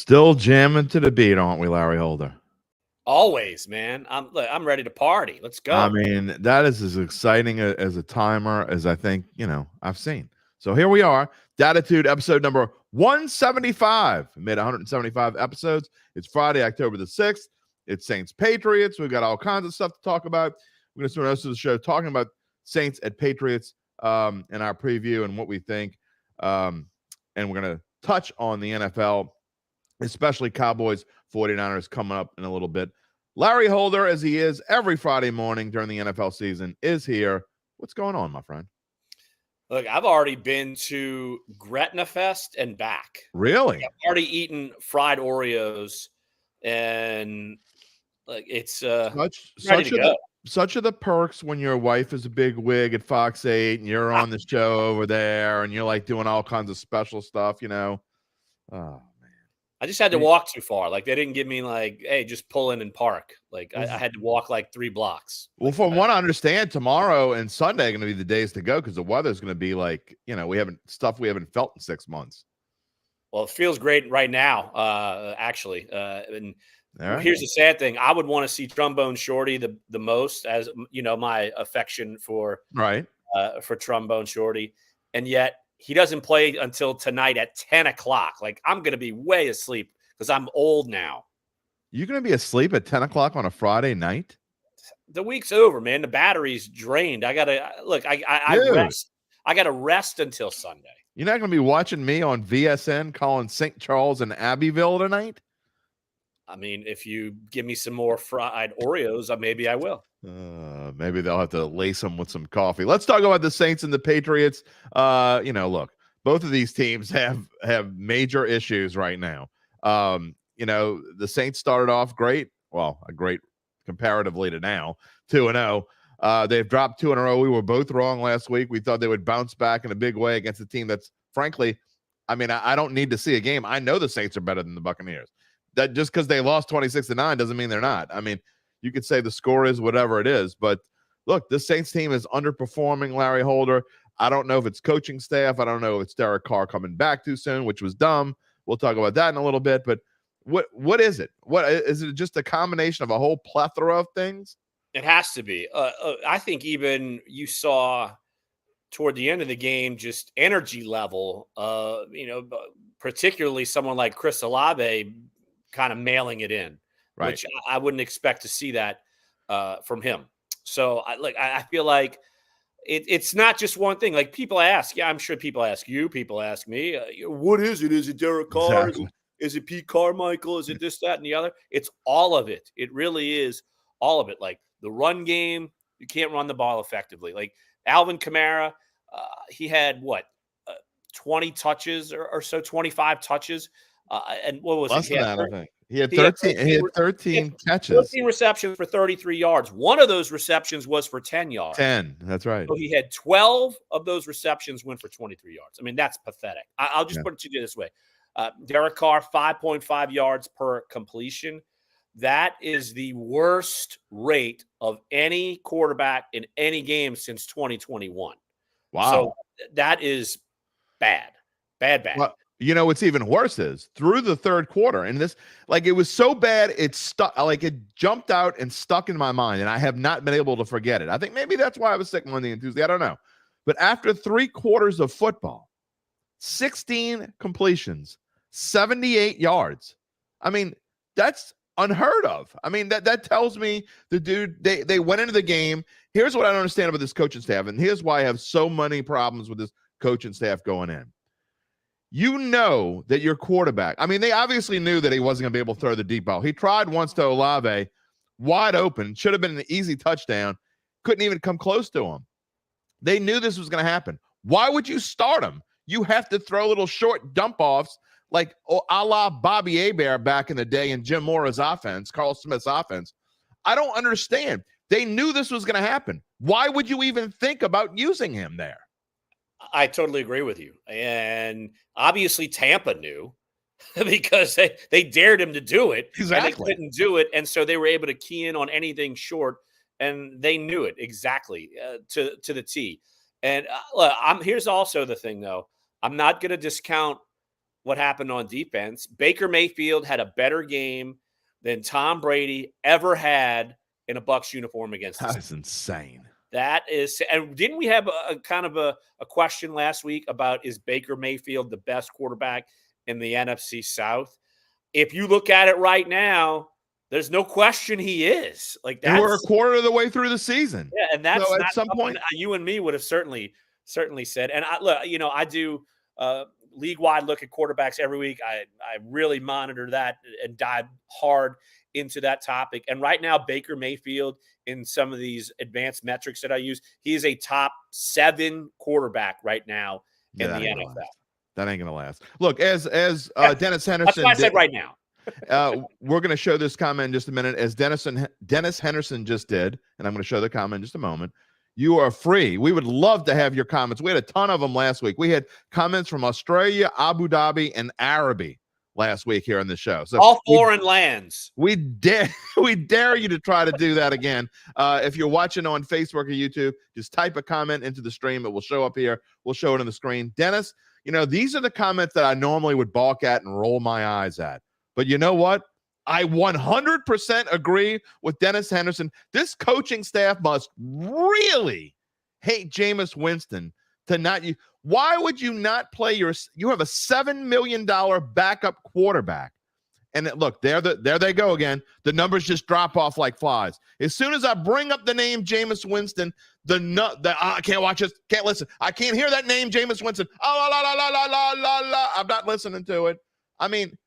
Still jamming to the beat, aren't we, Larry Holder? Always, man. I'm ready to party. Let's go. I mean, that is as exciting as a timer as I think, I've seen. So here we are, Dattitude episode number 175. We made 175 episodes. It's Friday, October the 6th. It's Saints Patriots. We've got all kinds of stuff to talk about. We're going to spend most of the show talking about Saints at Patriots in our preview and what we think. And we're going to touch on the NFL, especially Cowboys 49ers coming up in a little bit. Larry Holder, as he is every Friday morning during the NFL season, is here. What's going on, my friend? Look, I've already been to Gretna Fest and back. Really? I've already eaten fried Oreos, and like it's ready to go. Such are the perks when your wife is a big wig at Fox 8 and you're on the show over there and you're like doing all kinds of special stuff, Oh, man. I just had to walk too far. Like they didn't give me like, hey, just pull in and park. Like I had to walk like 3 blocks. Well, from what I understand, tomorrow and Sunday are going to be the days to go because the weather's going to be like, we haven't felt in 6 months. Well, it feels great right now, actually. And right. Here's the sad thing. I would want to see Trombone Shorty the most, as my affection for Trombone Shorty. And yet he doesn't play until tonight at 10 o'clock. Like I'm going to be way asleep because I'm old now. You're going to be asleep at 10 o'clock on a Friday night? The week's over, man. The battery's drained. I got to rest until Sunday. You're not going to be watching me on VSN calling St. Charles and Abbeville tonight? I mean, if you give me some more fried Oreos, maybe I will. Maybe they'll have to lace them with some coffee. Let's talk about the Saints and the Patriots. Look, both of these teams have major issues right now. The Saints started off great. Well, great comparatively to now, 2-0. They've dropped 2 in a row. We were both wrong last week. We thought they would bounce back in a big way against a team that's, frankly, I don't need to see a game. I know the Saints are better than the Buccaneers. That just because they lost 26-9 doesn't mean they're not. You could say the score is whatever it is, but look, this Saints team is underperforming, Larry Holder. I don't know if it's coaching staff. I don't know if it's Derek Carr coming back too soon, which was dumb. We'll talk about that in a little bit, but what is it? What is it? Just a combination of a whole plethora of things? It has to be. I think even you saw toward the end of the game, just energy level, particularly someone like Chris Olave kind of mailing it in, right? Which I wouldn't expect to see that from him. So I feel like it's not just one thing. Like people ask, I'm sure people ask you, people ask me, what is it? Is it Derek Carr? Exactly. Is it Pete Carmichael? Is it this, that, and the other? It's all of it. It really is all of it. Like the run game, you can't run the ball effectively. Like Alvin Kamara, he had 20 touches or so, 25 touches. And what was less it? Than that, I think. He had 13 catches. 13 receptions for 33 yards. One of those receptions was for 10 yards. 10, that's right. So he had 12 of those receptions went for 23 yards. That's pathetic. I'll just put it to you this way. Derek Carr, 5.5 yards per completion. That is the worst rate of any quarterback in any game since 2021. Wow. So that is bad. Bad. Well, what's even worse is through the third quarter, and this, it was so bad, it stuck, it jumped out and stuck in my mind, and I have not been able to forget it. I think maybe that's why I was sick Monday and Tuesday. I don't know. But after 3 quarters of football, 16 completions, 78 yards. That's unheard of. That tells me the dude, they went into the game. Here's what I don't understand about this coaching staff, and here's why I have so many problems with this coaching staff going in. That your quarterback, they obviously knew that he wasn't going to be able to throw the deep ball. He tried once to Olave, wide open, should have been an easy touchdown, couldn't even come close to him. They knew this was going to happen. Why would you start him? You have to throw little short dump-offs like a la Bobby Hebert back in the day in Jim Mora's offense, Carl Smith's offense. I don't understand. They knew this was going to happen. Why would you even think about using him there? I totally agree with you. And obviously Tampa knew because they dared him to do it. Exactly. And they couldn't do it. And so they were able to key in on anything short, and they knew it exactly to the T. And here's also the thing, though. I'm not going to discount what happened on defense. Baker Mayfield had a better game than Tom Brady ever had in a Bucs uniform against us. That's insane. That is, and didn't we have a kind of a question last week about, is Baker Mayfield the best quarterback in the NFC South? If you look at it right now, there's no question he is. Like, that's, and we're a quarter of the way through the season. Yeah, and that's so not at some point you and me would have certainly said. And I do league-wide look at quarterbacks every week. I really monitor that and dive hard into that topic. And right now, Baker Mayfield, in some of these advanced metrics that I use, he is a top 7 quarterback right now in the NFL. That ain't gonna last. Look, as Dennis Henderson. That's why I said right now. We're going to show this comment in just a minute, as Dennis Henderson just did, and I'm going to show the comment in just a moment. You are free. We would love to have your comments. We had a ton of them last week. We had comments from Australia, Abu Dhabi, and Araby last week here on the show. So all foreign lands. We dare you to try to do that again. If you're watching on Facebook or YouTube, just type a comment into the stream. It will show up here. We'll show it on the screen. Dennis, these are the comments that I normally would balk at and roll my eyes at. But you know what? I 100% agree with Dennis Henderson. This coaching staff must really hate Jameis Winston to not you. Why would you not play you have a $7 million backup quarterback? And look, there they go again. The numbers just drop off like flies. As soon as I bring up the name Jameis Winston, I can't watch this, can't listen. I can't hear that name, Jameis Winston. Oh, la, la, la, la, la, la, la. I'm not listening to it. I mean,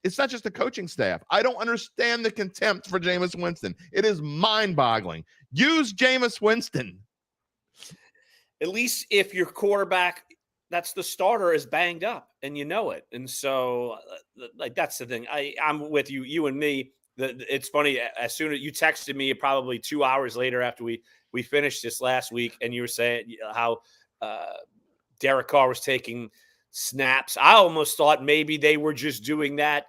it's not just the coaching staff. I don't understand the contempt for Jameis Winston. It is mind-boggling. Use Jameis Winston. At least if your quarterback, that's the starter, is banged up, and you know it. And so, that's the thing. I'm with you. You and me. It's funny. As soon as you texted me, probably 2 hours later after we finished this last week, and you were saying how Derek Carr was taking snaps. I almost thought maybe they were just doing that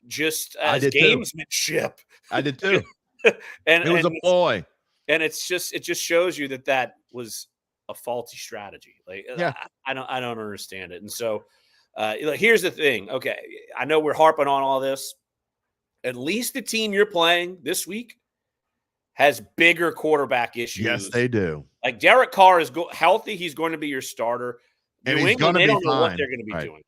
just as gamesmanship. I did too. and it was a ploy. And it just shows you that was a faulty strategy. Like, yeah. I don't understand it. And so here's the thing. Okay, I know we're harping on all this. At least the team you're playing this week has bigger quarterback issues. Yes, they do. Like, Derek Carr is healthy. He's going to be your starter. And New England, they don't know what they're going to be right. doing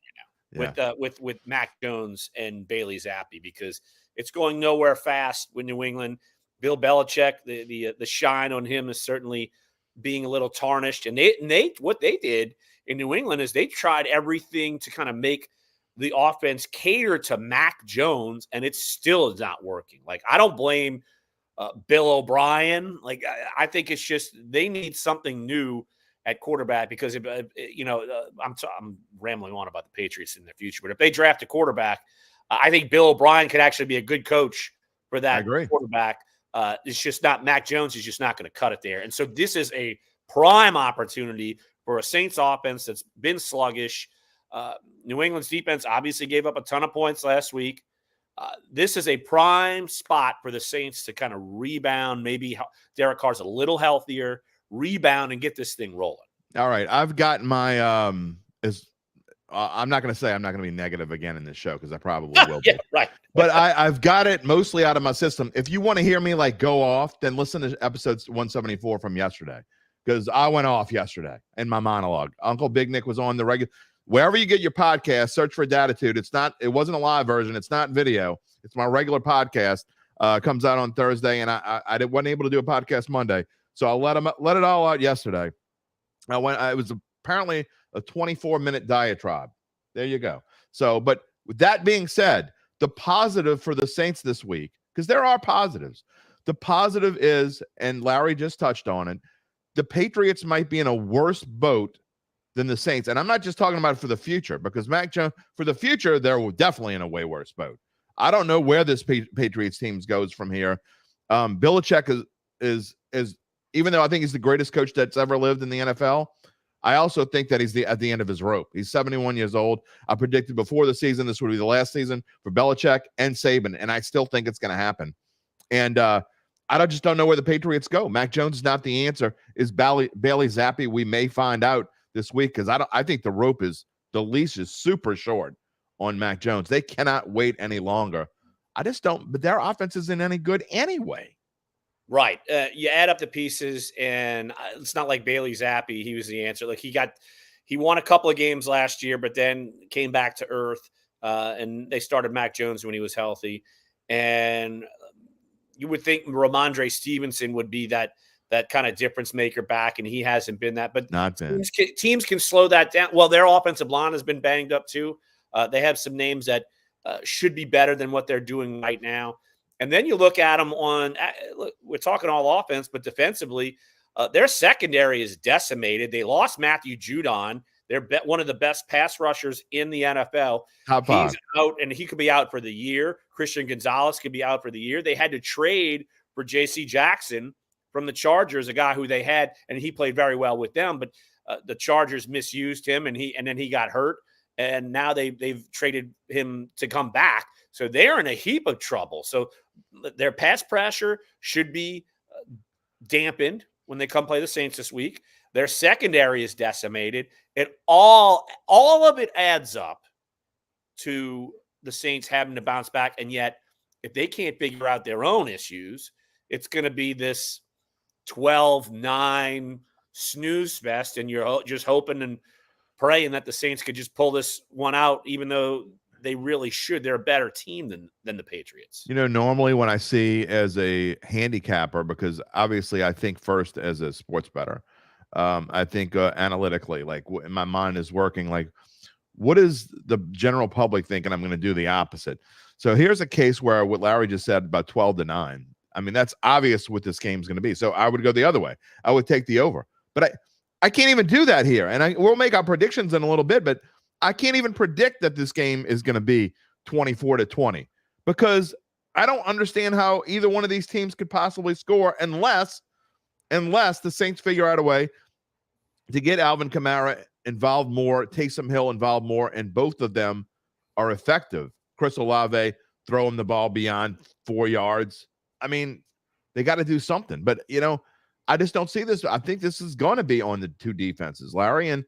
right now with Mac Jones and Bailey Zappi, because it's going nowhere fast with New England. Bill Belichick, the shine on him is certainly being a little tarnished. And they what they did in New England is they tried everything to kind of make the offense cater to Mac Jones, and it still is not working. Like, I don't blame Bill O'Brien. Like, I think it's just they need something new at quarterback, because I'm rambling on about the Patriots in the future, but if they draft a quarterback, I think Bill O'Brien could actually be a good coach for that quarterback. It's just not Mac Jones. He's just not going to cut it there. And so this is a prime opportunity for a Saints offense that's been sluggish. New England's defense obviously gave up a ton of points last week. This is a prime spot for the Saints to kind of rebound. Maybe Derek Carr's a little healthier, rebound, and get this thing rolling. All right. I've got my I'm not going to say I'm not going to be negative again in this show, because I probably will be. Yeah, right. But I've got it mostly out of my system. If you want to hear me go off, then listen to episode 174 from yesterday, because I went off yesterday in my monologue. Uncle Big Nick was on the regular. Wherever you get your podcast, search for Dattitude. It wasn't a live version. It's not video. It's my regular podcast. Comes out on Thursday, and I wasn't able to do a podcast Monday. So I let it all out yesterday. It was apparently a 24-minute diatribe. There you go. So, but with that being said, the positive for the Saints this week, because there are positives. The positive is, and Larry just touched on it, the Patriots might be in a worse boat than the Saints. And I'm not just talking about it for the future, because Mac Jones, for the future, they're definitely in a way worse boat. I don't know where this Patriots team goes from here. Belichick is even though I think he's the greatest coach that's ever lived in the NFL, I also think that he's at the end of his rope. He's 71 years old. I predicted before the season this would be the last season for Belichick and Saban, and I still think it's going to happen. And I just don't know where the Patriots go. Mac Jones is not the answer. Is Bailey Zappi? We may find out this week, because I think the leash is super short on Mac Jones. They cannot wait any longer. I just don't, but their offense isn't any good anyway. Right. You add up the pieces, and it's not like Bailey Zappi. He was the answer. Like he won a couple of games last year, but then came back to earth, and they started Mac Jones when he was healthy. And you would think Ramondre Stevenson would be that kind of difference maker back, and he hasn't been that. But Not been. Teams can slow that down. Well, their offensive line has been banged up too. They have some names that should be better than what they're doing right now. And then you look at them look, we're talking all offense, but defensively, their secondary is decimated. They lost Matthew Judon. They're one of the best pass rushers in the NFL. He's out, and he could be out for the year. Christian Gonzalez could be out for the year. They had to trade for J.C. Jackson from the Chargers, a guy who they had, and he played very well with them. But the Chargers misused him, and then he got hurt. And now they've traded him to come back. So they're in a heap of trouble. So their pass pressure should be dampened when they come play the Saints this week. Their secondary is decimated. All of it adds up to the Saints having to bounce back. And yet, if they can't figure out their own issues, it's going to be this 12-9 snooze fest. And you're just hoping and praying that the Saints could just pull this one out, even though they really should. They're a better team than the Patriots. Normally when I see as a handicapper, because obviously I think first as a sports bettor, I think analytically, like my mind is working, like what is the general public thinking? I'm going to do the opposite. So here's a case where what Larry just said about 12-9. I mean, that's obvious what this game is going to be. So I would go the other way. I would take the over, but I can't even do that here. And we'll make our predictions in a little bit, but I can't even predict that this game is going to be 24-20 because I don't understand how either one of these teams could possibly score unless the Saints figure out a way to get Alvin Kamara involved more, Taysom Hill involved more, and both of them are effective. Chris Olave throwing the ball beyond 4 yards. I mean, they got to do something. But, I just don't see this. I think this is going to be on the two defenses, Larry. And,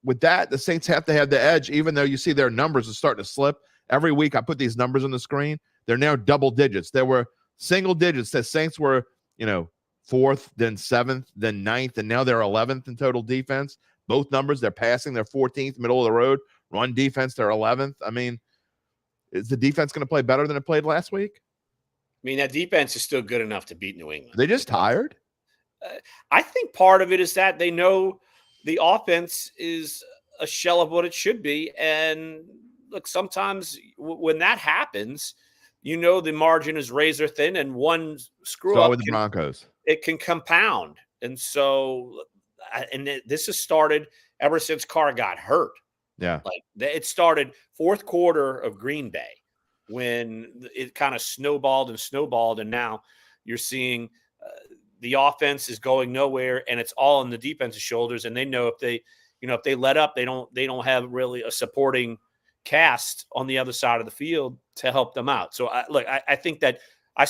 with that, the Saints have to have the edge, even though you see their numbers are starting to slip. Every week I put these numbers on the screen. They're now double digits. There were single digits. The Saints were, 4th, then 7th, then 9th, and now they're 11th in total defense. Both numbers, they're passing. They're 14th, middle of the road. Run defense, they're 11th. I mean, is the defense going to play better than it played last week? I mean, that defense is still good enough to beat New England. Are they just tired? I think part of it is that they know the offense is a shell of what it should be. And look, sometimes when that happens, the margin is razor thin, and one screw up with the Broncos. It can compound. And so, this has started ever since Carr got hurt. Yeah. Like it started fourth quarter of Green Bay when it kind of snowballed. And now you're seeing the offense is going nowhere, and it's all on the defense's shoulders. And they know if they let up, they don't have really a supporting cast on the other side of the field to help them out. So I think that I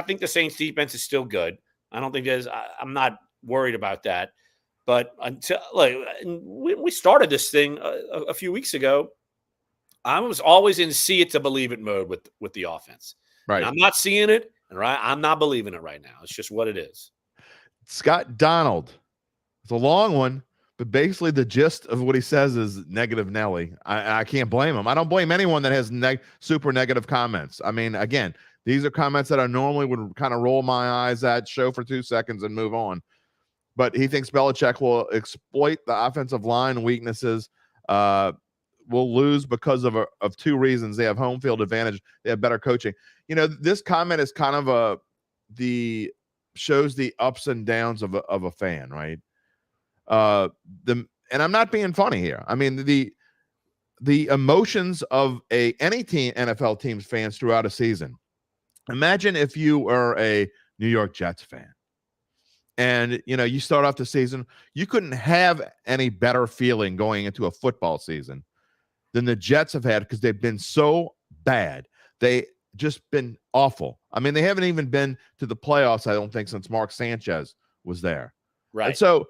think the Saints defense is still good. I don't think I'm not worried about that. But until we started this thing a few weeks ago, I was always in see it to believe it mode with the offense. Right. And I'm not seeing it, and I'm not believing it right now. It's just what it is. Scott Donald. It's a long one, but basically the gist of what he says is negative Nelly. I can't blame him. I don't blame anyone that has super negative comments. I mean, again, these are comments that I normally would kind of roll my eyes at, show for 2 seconds, and move on. But he thinks Belichick will exploit the offensive line weaknesses. Will lose because of 2 reasons. They have home field advantage. They have better coaching. This comment is kind of shows the ups and downs of a fan, right? And I'm not being funny here. I mean, the emotions of any team, NFL team's fans throughout a season. Imagine if you were a New York Jets fan. And, you start off the season, you couldn't have any better feeling going into a football season than the Jets have had because they've been so bad. They just been awful. I mean, they haven't even been to the playoffs, I don't think, since Mark Sanchez was there. Right. And so,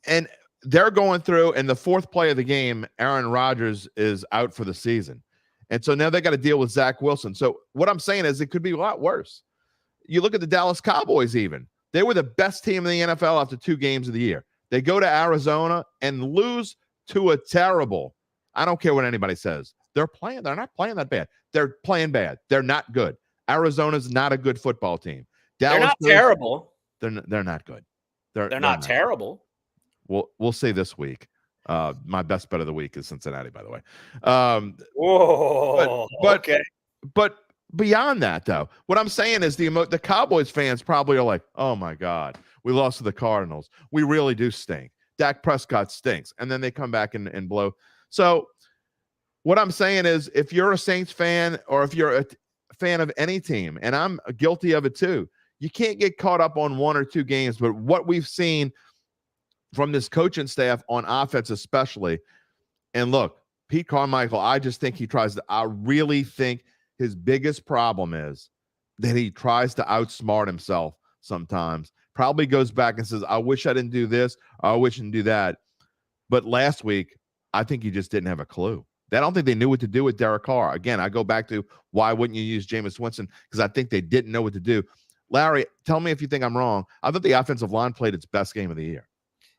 and they're going through, and the fourth play of the game, Aaron Rodgers is out for the season. And so now they got to deal with Zach Wilson. So what I'm saying is it could be a lot worse. You look at the Dallas Cowboys even. They were the best team in the NFL after 2 games of the year. They go to Arizona and lose to a terrible, I don't care what anybody says. They're not playing that bad. They're playing bad. They're not good. Arizona's not a good football team. They're not terrible. They're not good. They're not terrible. We'll see this week. My best bet of the week is Cincinnati, by the way. Whoa. Okay. But beyond that, though, what I'm saying is the Cowboys fans probably are like, oh, my God, we lost to the Cardinals. We really do stink. Dak Prescott stinks. And then they come back and blow. So what I'm saying is if you're a Saints fan or if you're a fan of any team, and I'm guilty of it too, you can't get caught up on 1 or 2 games. But what we've seen from this coaching staff on offense especially, and look, Pete Carmichael, I really think his biggest problem is that he tries to outsmart himself sometimes. Probably goes back and says, I wish I didn't do this. I wish I didn't do that. But last week, I think he just didn't have a clue. I don't think they knew what to do with Derek Carr. Again, I go back to why wouldn't you use Jameis Winston? Because I think they didn't know what to do. Larry, tell me if you think I'm wrong. I thought the offensive line played its best game of the year.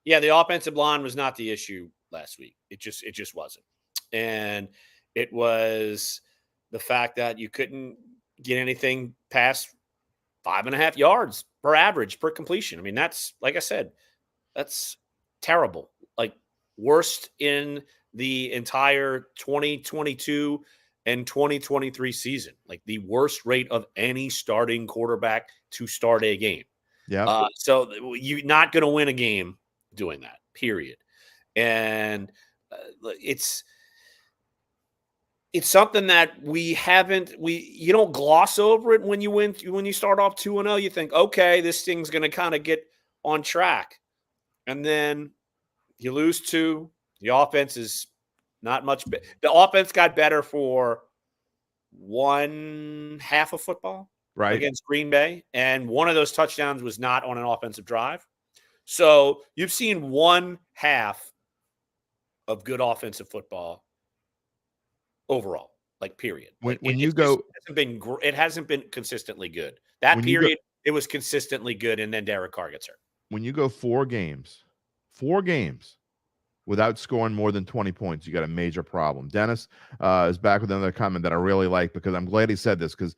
Yeah, the offensive line was not the issue last week. It just wasn't. And it was the fact that you couldn't get anything past 5.5 yards per average per completion. I mean, that's, like I said, that's terrible. Like worst in the entire 2022 and 2023 season. Like the worst rate of any starting quarterback to start a game. Yeah. So you're not going to win a game doing that, period. And it's something that you don't gloss over it when you start off 2-0. You think, okay, this thing's going to kind of get on track. And then you lose 2. The offense is not much. The offense got better for 1 half of football against Green Bay. And one of those touchdowns was not on an offensive drive. So you've seen 1 half of good offensive football overall, like period. It hasn't been consistently good. That period, it was consistently good, and then Derek Carr gets hurt. When you go 4 games without scoring more than 20 points, you got a major problem. Dennis is back with another comment that I really like because I'm glad he said this because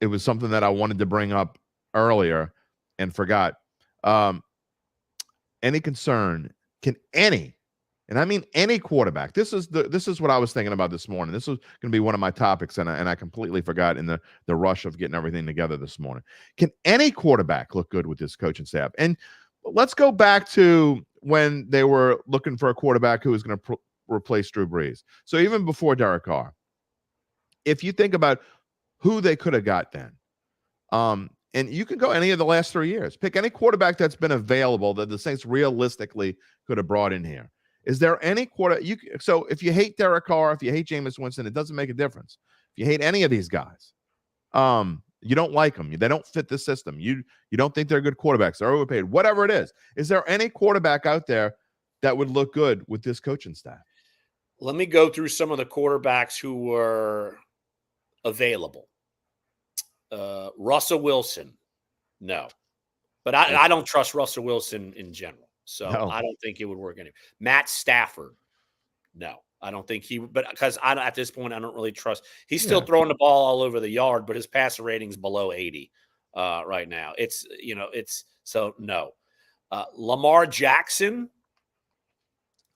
it was something that I wanted to bring up earlier and forgot. Any concern, and I mean any quarterback. This is what I was thinking about this morning. This was going to be one of my topics, and I completely forgot in the rush of getting everything together this morning. Can any quarterback look good with this coaching staff? And let's go back to when they were looking for a quarterback who was going to replace Drew Brees. So even before Derek Carr, if you think about who they could have got then, and you can go any of the last 3 years. Pick any quarterback that's been available that the Saints realistically could have brought in here. Is there any so if you hate Derek Carr, if you hate Jameis Winston, it doesn't make a difference. If you hate any of these guys, you don't like them. They don't fit the system. You don't think they're good quarterbacks. They're overpaid. Whatever it is there any quarterback out there that would look good with this coaching staff? Let me go through some of the quarterbacks who were available. Russell Wilson, no. But I don't trust Russell Wilson in general. So no. I don't think it would work anyway. Matt Stafford, no. I don't think but because at this point, I don't really trust. He's still throwing the ball all over the yard, but his passer rating's below 80 right now. So no. Lamar Jackson,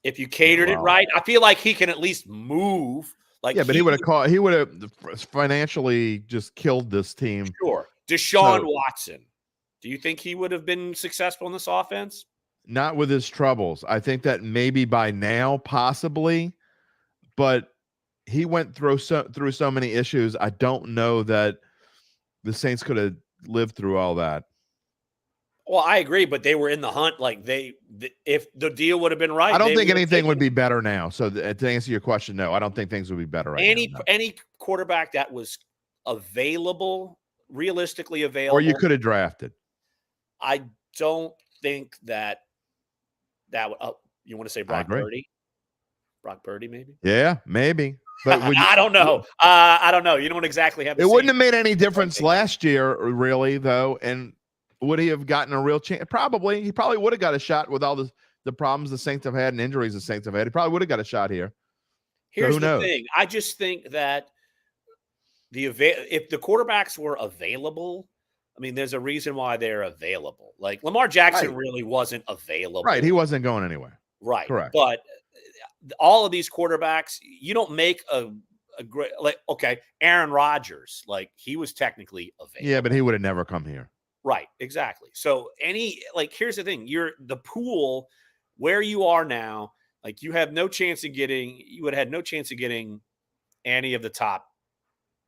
if you catered it right, I feel like he can at least move. But he would have financially just killed this team. Sure. Deshaun Watson. Do you think he would have been successful in this offense? Not with his troubles. I think that maybe by now, possibly, but he went through so many issues. I don't know that the Saints could have lived through all that. Well, I agree, but they were in the hunt. Like if the deal would have been right, I don't think anything would be better now. So to answer your question, no, I don't think things would be better right now. Any quarterback that was available, realistically available, or you could have drafted. I don't think that would. You want to say Brock Purdy? Brock Purdy, maybe? Yeah, maybe. But I don't know. I don't know. You don't exactly have the It same wouldn't have made any difference last year, really, though. And would he have gotten a real chance? Probably. He probably would have got a shot with all the problems the Saints have had and injuries the Saints have had. He probably would have got a shot here. Here's the thing. I just think that if the quarterbacks were available, I mean, there's a reason why they're available. Like Lamar Jackson really wasn't available. Right. He wasn't going anywhere. Right. Correct. But all of these quarterbacks, you don't make a great, like, okay, Aaron Rodgers, like he was technically available. Yeah, but he would have never come here. Right. Exactly. So here's the thing. The pool where you are now, like you would have had no chance of getting any of the top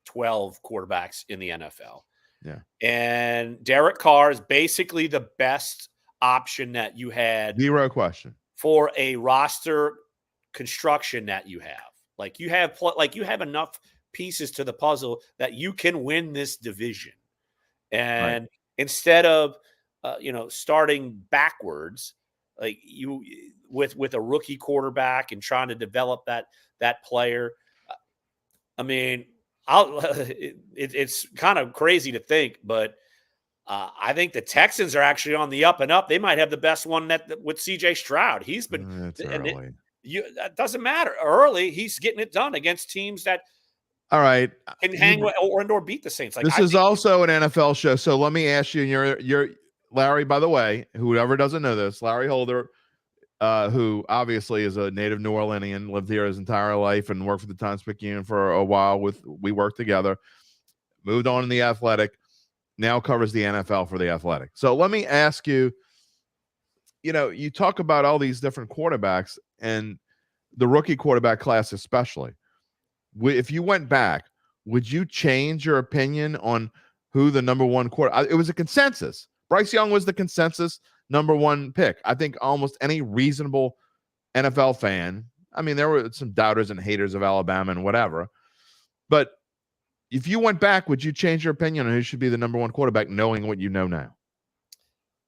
12 quarterbacks in the NFL. Yeah. And Derek Carr is basically the best option that you had. Zero question. For a roster construction that you have. Like you have enough pieces to the puzzle that you can win this division. And instead of starting backwards, like you with a rookie quarterback and trying to develop that player, I mean, it's kind of crazy to think, but I think the Texans are actually on the up and up. They might have the best one with C.J. Stroud. He's been that doesn't matter. Early, he's getting it done against teams that can hang with or beat the Saints. Like this is also an NFL show, so let me ask you. And you're Larry, by the way, whoever doesn't know this, Larry Holder, who obviously is a native New Orleanian, lived here his entire life and worked for the Times-Picayune for a while. We worked together, moved on in the Athletic, now covers the NFL for the Athletic. So let me ask you, you talk about all these different quarterbacks and the rookie quarterback class especially. If you went back, would you change your opinion on who the number one quarterback? It was a consensus. Bryce Young was the consensus number one pick. I think almost any reasonable NFL fan, I mean, there were some doubters and haters of Alabama and whatever, but if you went back, would you change your opinion on who should be the number one quarterback knowing what you know now?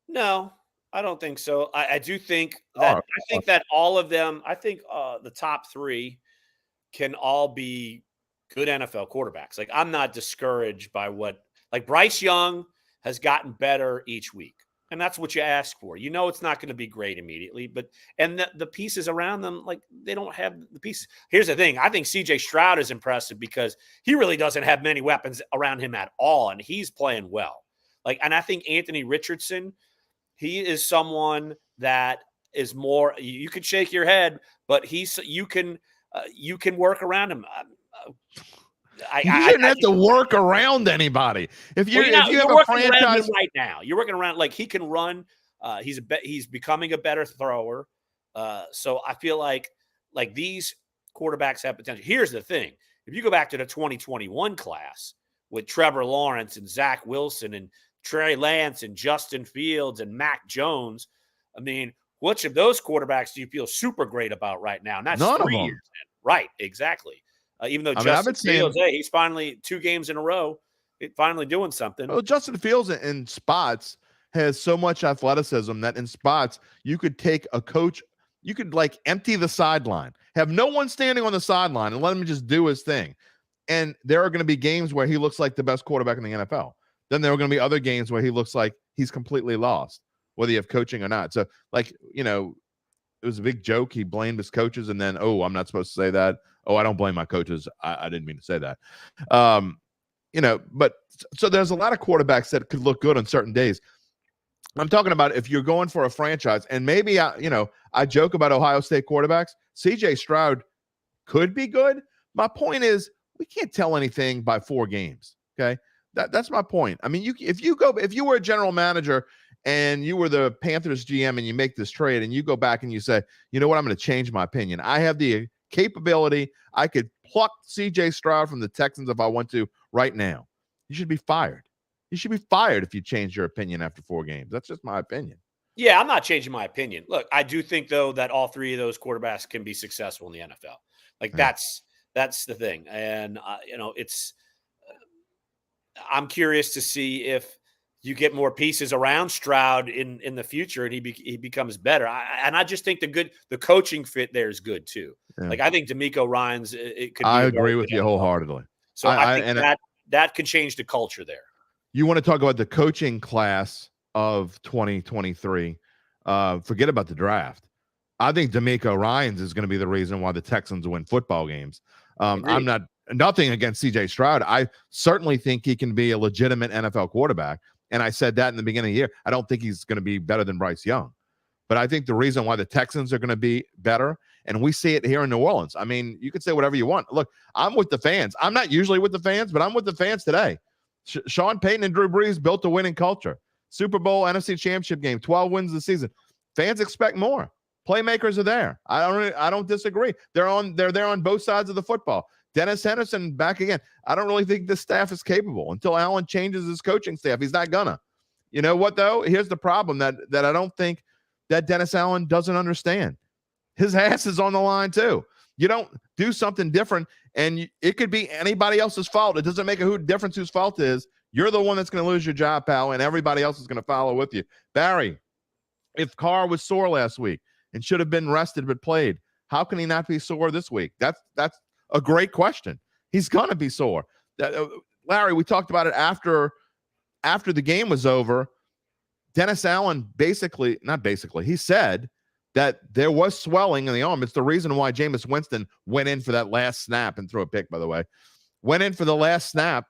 No, I don't think so. I do think that that all of them, the top three can all be good NFL quarterbacks. Like I'm not discouraged by Bryce Young has gotten better each week. And that's what you ask for. It's not going to be great immediately, but the pieces around them, like they don't have the pieces. Here's the thing. I think CJ Stroud is impressive because he really doesn't have many weapons around him at all. And he's playing well. And I think Anthony Richardson, he is someone that is more, you could shake your head, but you can work around him. You shouldn't have to work around anybody. If you have a franchise right now, you're working around like he can run. He's becoming a better thrower. So I feel like these quarterbacks have potential. Here's the thing: if you go back to the 2021 class with Trevor Lawrence and Zach Wilson and Trey Lance and Justin Fields and Mac Jones, I mean, which of those quarterbacks do you feel super great about right now? And that's none 3 of them. Years in. Right, exactly. Even though Justin Fields, he's finally 2 games in a row, finally doing something. Well, Justin Fields in spots has so much athleticism that in spots you could take a coach, you could empty the sideline, have no one standing on the sideline and let him just do his thing. And there are going to be games where he looks like the best quarterback in the NFL. Then there are going to be other games where he looks like he's completely lost, whether you have coaching or not. So it was a big joke. He blamed his coaches and then, I'm not supposed to say that. I don't blame my coaches. I didn't mean to say that. But so there's a lot of quarterbacks that could look good on certain days. I'm talking about if you're going for a franchise, and maybe I joke about Ohio State quarterbacks. CJ Stroud could be good. My point is we can't tell anything by 4 games. Okay. That's my point. I mean, if you were a general manager and you were the Panthers GM and you make this trade and you go back and you say, you know what, I'm going to change my opinion. I have the capability. I could pluck CJ Stroud from the Texans if I want to right now. You should be fired. You should be fired if you change your opinion after 4 games. That's just my opinion. Yeah, I'm not changing my opinion. Look, I do think though that all 3 of those quarterbacks can be successful in the NFL. That's the thing. And it's I'm curious to see if you get more pieces around Stroud in the future, and he becomes better. I just think the coaching fit there is good too. Yeah. Like I think D'Amico Ryans, it could. I agree with you wholeheartedly. So I think that could change the culture there. You want to talk about the coaching class of 2023? Forget about the draft. I think D'Amico Ryans is going to be the reason why the Texans win football games. I'm nothing against CJ Stroud. I certainly think he can be a legitimate NFL quarterback. And I said that in the beginning of the year. I don't think he's going to be better than Bryce Young. But I think the reason why the Texans are going to be better, and we see it here in New Orleans. I mean, you could say whatever you want. Look, I'm with the fans. I'm not usually with the fans, but I'm with the fans today. Sean Payton and Drew Brees built a winning culture. Super Bowl, NFC Championship game, 12 wins this season. Fans expect more. Playmakers are there. I don't disagree. They're there on both sides of the football. Dennis Henderson back again. I don't really think this staff is capable until Allen changes his coaching staff. He's not gonna. You know what though? Here's the problem that I don't think that Dennis Allen doesn't understand. His ass is on the line too. You don't do something different, and it could be anybody else's fault. It doesn't make a difference whose fault it is. You're the one that's going to lose your job, pal, and everybody else is going to follow with you. Barry, if Carr was sore last week and should have been rested but played, how can he not be sore this week? That's a great question. He's going to be sore. Larry, we talked about it after the game was over. Dennis Allen he said that there was swelling in the arm. It's the reason why Jameis Winston went in for that last snap and threw a pick, by the way. Went in for the last snap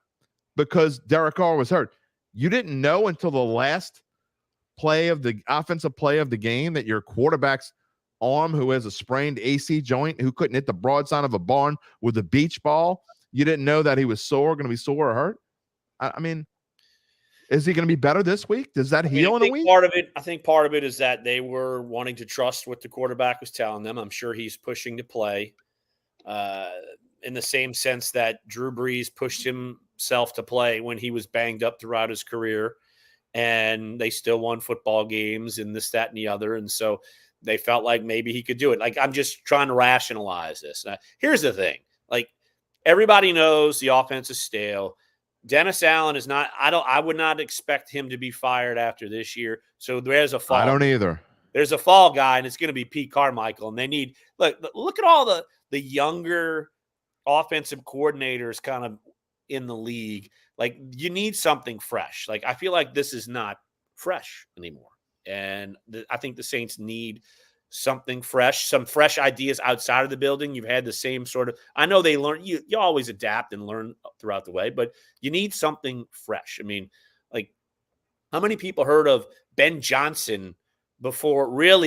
because Derek Carr was hurt. You didn't know until the last offensive play of the game that your quarterback's arm, who has a sprained AC joint, who couldn't hit the broadside of a barn with a beach ball, you didn't know that he was going to be sore or hurt? I mean, is he going to be better this week? Does that heal in a week? I think part of it is that they were wanting to trust what the quarterback was telling them. I'm sure he's pushing to play in the same sense that Drew Brees pushed himself to play when he was banged up throughout his career, and they still won football games and this, that, and the other. And so they felt like maybe he could do it. Like, I'm just trying to rationalize this. Now, here's the thing. Like, everybody knows the offense is stale. Dennis Allen is not. I would not expect him to be fired after this year. So there's a fall. I don't either. There's a fall guy, and it's going to be Pete Carmichael. And they need look at all the younger offensive coordinators kind of in the league. Like, you need something fresh. Like, I feel like this is not fresh anymore, and I think the Saints need something fresh, some fresh ideas outside of the building. You've had the same sort of, I know they learn, you always adapt and learn throughout the way, but you need something fresh. I mean, like, how many people heard of Ben Johnson before he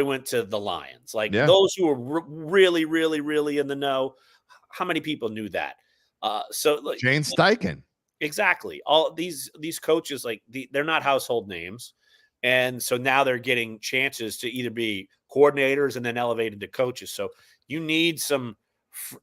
went to the Lions? Like, those who were really, really, really in the know, how many people knew that? So like, Jane Steichen. Exactly. All these coaches, like, they're not household names. And so now they're getting chances to either be coordinators and then elevated to coaches. So you need some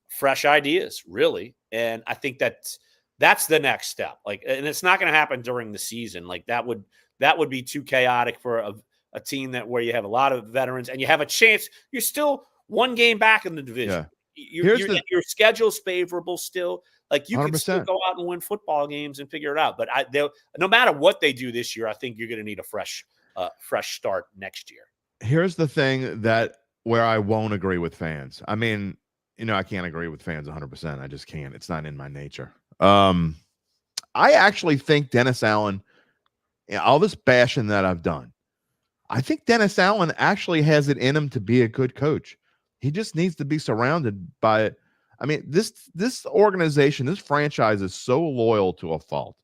fresh ideas, really. And I think that's the next step. Like, and it's not going to happen during the season. Like, that would be too chaotic for a team where you have a lot of veterans and you have a chance. You're still one game back in the division. Yeah. Your schedule's favorable still. Like, you 100%. Can still go out and win football games and figure it out. But no matter what they do this year, I think you're going to need a fresh start next year. Here's the thing where I won't agree with fans. I mean, I can't agree with fans 100%. I just can't. It's not in my nature. I actually think Dennis Allen, all this bashing that I've done, I think Dennis Allen actually has it in him to be a good coach. He just needs to be surrounded by it. I mean, this organization, this franchise is so loyal to a fault.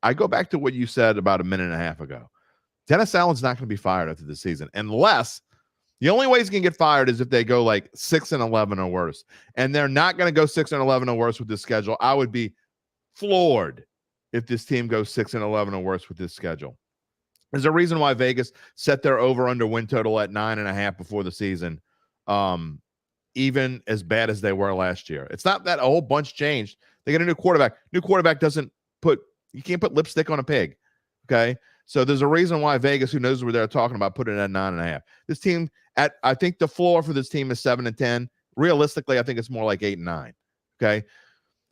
I go back to what you said about a minute and a half ago. Dennis Allen's not going to be fired after the season, unless the only way he's going to get fired is if they go like 6-11 or worse. And they're not going to go 6-11 or worse with this schedule. I would be floored if this team goes 6-11 or worse with this schedule. There's a reason why Vegas set their over-under win total at 9.5 before the season. Even as bad as they were last year. It's not that a whole bunch changed. They got a new quarterback. New quarterback you can't put lipstick on a pig. Okay. So there's a reason why Vegas, who knows what they're talking about, put it at 9.5. This team I think the floor for this team is 7-10. Realistically, I think it's more like 8-9. Okay.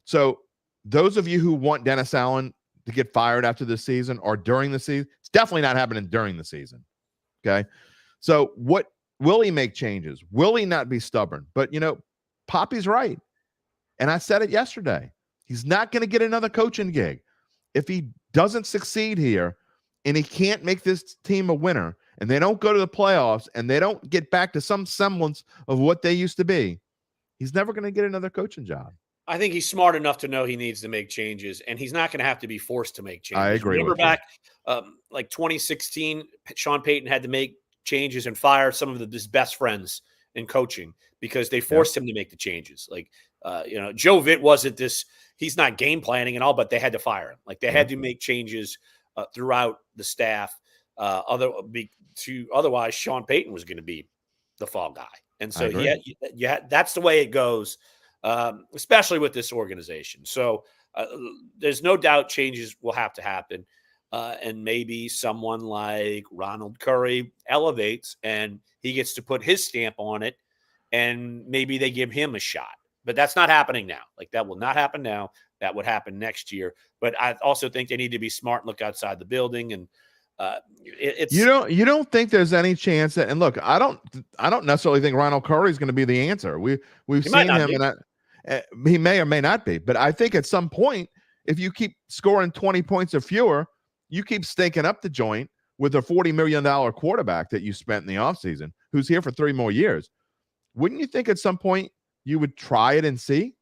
So those of you who want Dennis Allen to get fired after the season or during the season. It's definitely not happening during the season. Okay. So will he make changes? Will he not be stubborn? But, Poppy's right. And I said it yesterday. He's not going to get another coaching gig. If he doesn't succeed here and he can't make this team a winner and they don't go to the playoffs and they don't get back to some semblance of what they used to be, he's never going to get another coaching job. I think he's smart enough to know he needs to make changes, and he's not going to have to be forced to make changes. I agree. Remember back like 2016, Sean Payton had to make changes and fire some of his best friends in coaching because they forced him to make the changes. Like, Joe Vitt wasn't this – he's not game planning and all, but they had to fire him. Like, they had to make changes throughout the staff. Otherwise, Sean Payton was going to be the fall guy. And so, that's the way it goes. Especially with this organization. So there's no doubt changes will have to happen. And maybe someone like Ronald Curry elevates and he gets to put his stamp on it and maybe they give him a shot. But that's not happening now. Like, that will not happen now. That would happen next year. But I also think they need to be smart and look outside the building. And it's you don't think there's any chance that, and look, I don't necessarily think Ronald Curry is going to be the answer. We've seen him and he may or may not be, but I think at some point, if you keep scoring 20 points or fewer, you keep stinking up the joint with a $40 million quarterback that you spent in the offseason, who's here for 3 more years. Wouldn't you think at some point you would try it and see?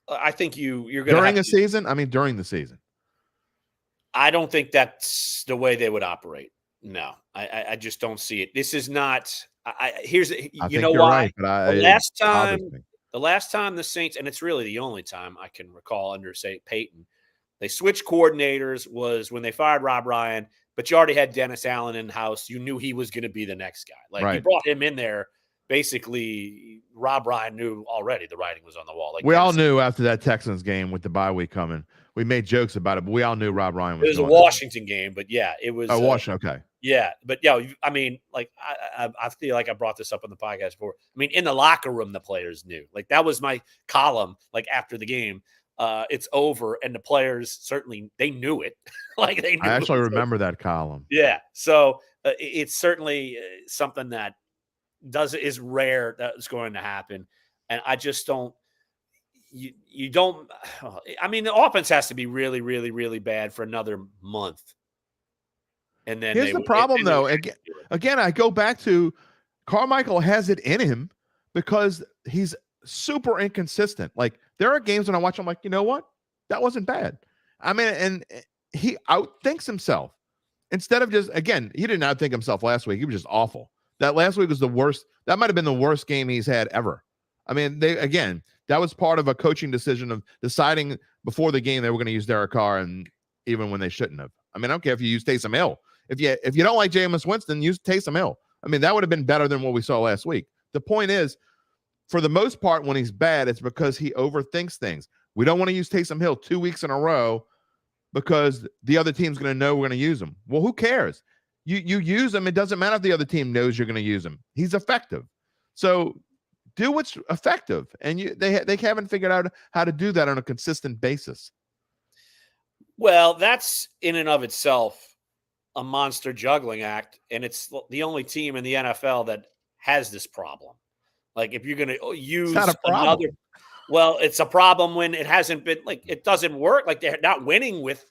I think you're going to during a season. I mean, during the season. I don't think that's the way they would operate. No, I just don't see it. This is not. Here's you know why. Right, the last time the Saints, and it's really the only time I can recall under, say, Peyton, they switched coordinators was when they fired Rob Ryan, but you already had Dennis Allen in house. You knew he was going to be the next guy. Like, you brought him in there. Basically, Rob Ryan knew already the writing was on the wall. Like, we all knew after that Texans game with the bye week coming. We made jokes about it, but we all knew Rob Ryan was. It was a Washington game, but yeah, it was. Oh, Washington, okay. Yeah, but yeah, I mean, like I feel like I brought this up on the podcast before. I mean, in the locker room, the players knew. Like, that was my column. Like, after the game, it's over, and the players certainly they knew it. Like, they knew. I actually remember that column. Yeah, so it's certainly something that is rare that's going to happen, and I just don't. You don't. I mean, the offense has to be really, really, really bad for another month. And then here's the problem, though. Again, I go back to Carmichael has it in him because he's super inconsistent. Like, there are games when I watch him, like, you know what? That wasn't bad. I mean, and he outthinks himself instead of just, again, he didn't outthink himself last week. He was just awful. That last week was the worst. That might have been the worst game he's had ever. I mean, that was part of a coaching decision of deciding before the game they were going to use Derek Carr, and even when they shouldn't have. I mean, I don't care if you use Taysom Hill. If you don't like Jameis Winston, use Taysom Hill. I mean, that would have been better than what we saw last week. The point is, for the most part, when he's bad, it's because he overthinks things. We don't want to use Taysom Hill 2 weeks in a row because the other team's going to know we're going to use him. Well, who cares? You use him. It doesn't matter if the other team knows you're going to use him. He's effective. So do what's effective. And they haven't figured out how to do that on a consistent basis. Well, that's in and of itself a monster juggling act, and it's the only team in the NFL that has this problem. Like, if you're going to use another, well, it's a problem when it hasn't been, like, it doesn't work. Like, they're not winning with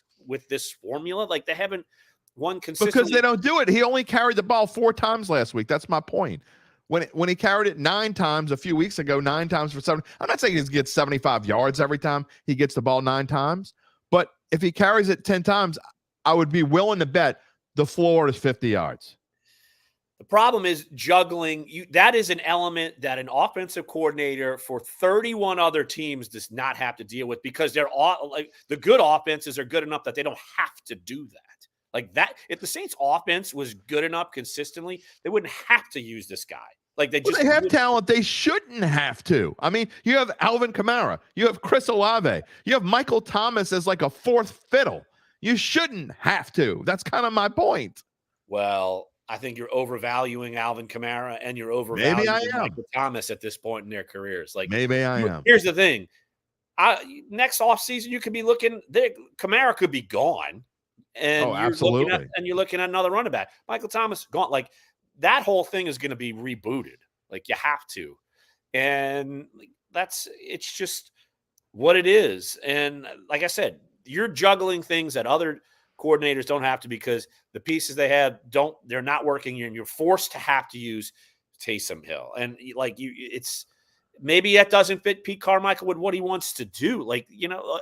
this formula. Like, they haven't won consistently because they don't do it. He only carried the ball 4 times last week. That's my point. When he carried it 9 times a few weeks ago, 9 times for 7. I'm not saying he gets 75 yards every time he gets the ball 9 times, but if he carries it 10 times, I would be willing to bet the floor is 50 yards. The problem is juggling. That is an element that an offensive coordinator for 31 other teams does not have to deal with, because they're all, like, the good offenses are good enough that they don't have to do that. Like that, if the Saints offense was good enough consistently, they wouldn't have to use this guy. Like, they have talent. They shouldn't have to. I mean, you have Alvin Kamara, you have Chris Olave, you have Michael Thomas as like a 4th fiddle. You shouldn't have to. That's kind of my point. Well, I think you're overvaluing Alvin Kamara and you're overvaluing Michael Thomas at this point in their careers. Like, maybe I am. Here's the thing. Next offseason, you could be looking there. Kamara could be gone. And absolutely. You're looking at another running back. Michael Thomas gone. Like that whole thing is going to be rebooted. Like you have to. And it's just what it is. And like I said, you're juggling things that other coordinators don't have to, because the pieces they have they're not working, and you're forced to have to use Taysom Hill. And it's maybe that doesn't fit Pete Carmichael with what he wants to do. Like,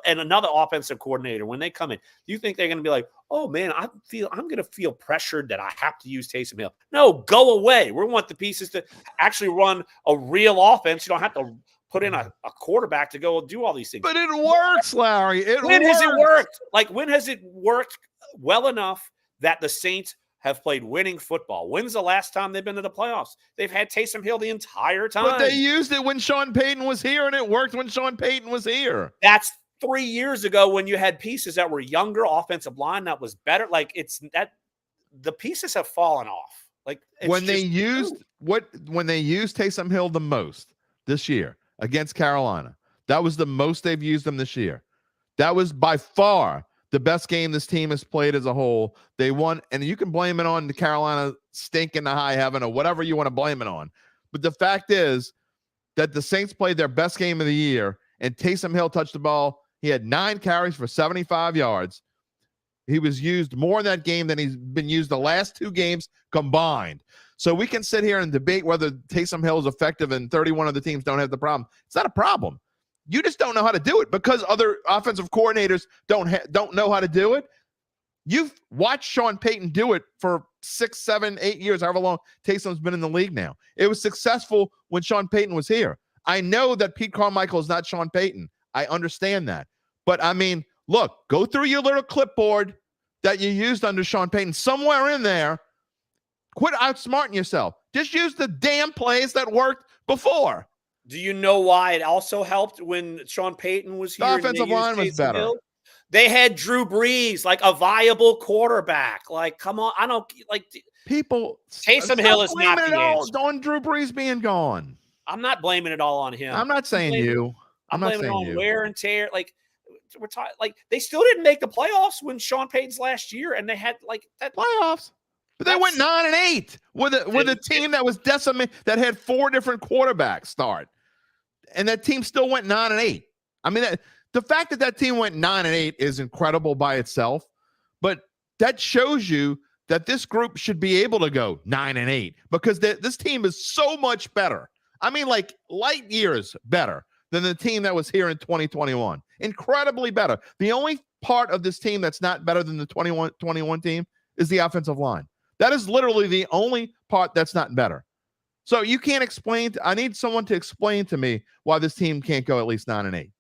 and another offensive coordinator, when they come in, do you think they're going to be like, oh man, I'm going to feel pressured that I have to use Taysom Hill? No, go away. We want the pieces to actually run a real offense. You don't have to put in a quarterback to go do all these things. But it works, Larry. When has it worked? Like, when has it worked well enough that the Saints have played winning football? When's the last time they've been to the playoffs? They've had Taysom Hill the entire time. But they used it when Sean Payton was here, and it worked when Sean Payton was here. That's 3 years ago, when you had pieces that were younger, offensive line that was better. Like, it's that the pieces have fallen off. Like, when they used Taysom Hill the most this year against Carolina, that was the most they've used him this year. That was by far the best game this team has played as a whole. They won, and you can blame it on the Carolina stinking to high heaven or whatever you want to blame it on. But the fact is that the Saints played their best game of the year, and Taysom Hill touched the ball. He had 9 carries for 75 yards. He was used more in that game than he's been used the last 2 games combined. So we can sit here and debate whether Taysom Hill is effective and 31 of the teams don't have the problem. It's not a problem. You just don't know how to do it because other offensive coordinators don't know how to do it. You've watched Sean Payton do it for 6, 7, 8 years, however long Taysom's been in the league now. It was successful when Sean Payton was here. I know that Pete Carmichael is not Sean Payton. I understand that. But, I mean, look, go through your little clipboard that you used under Sean Payton. Somewhere in there, quit outsmarting yourself. Just use the damn plays that worked before. Do you know why it also helped when Sean Payton was here? The offensive line was better. Hill? They had Drew Brees, like a viable quarterback. Like, come on. I don't like people. Taysom Hill is not the answer. On Drew Brees being gone. I'm not blaming it all on him. I'm not saying you. I'm blaming it on wear and tear. Like, we're talking, like they still didn't make the playoffs when Sean Payton's last year, and they had like that playoffs. But they went 9-8 with a team that was decimated, that had 4 different quarterbacks start, and that team still went 9-8. I mean, the fact that team went 9-8 is incredible by itself, but that shows you that this group should be able to go 9-8 because this team is so much better. I mean, like light years better than the team that was here in 2021. Incredibly better. The only part of this team that's not better than the 21 team is the offensive line. That is literally the only part that's not better. So you can't explain. I need someone to explain to me why this team can't go at least 9-8.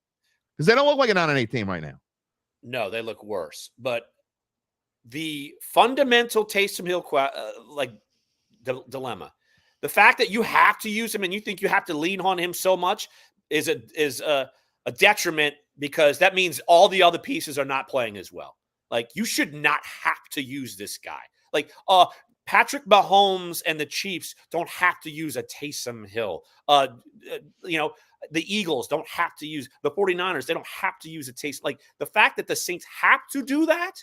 Because they don't look like a 9-8 team right now. No, they look worse. But the fundamental Taysom Hill dilemma, the fact that you have to use him and you think you have to lean on him so much is a detriment, because that means all the other pieces are not playing as well. Like, you should not have to use this guy. Like, Patrick Mahomes and the Chiefs don't have to use a Taysom Hill. The Eagles don't have to use the 49ers. They don't have to use a Taysom. Like, the fact that the Saints have to do that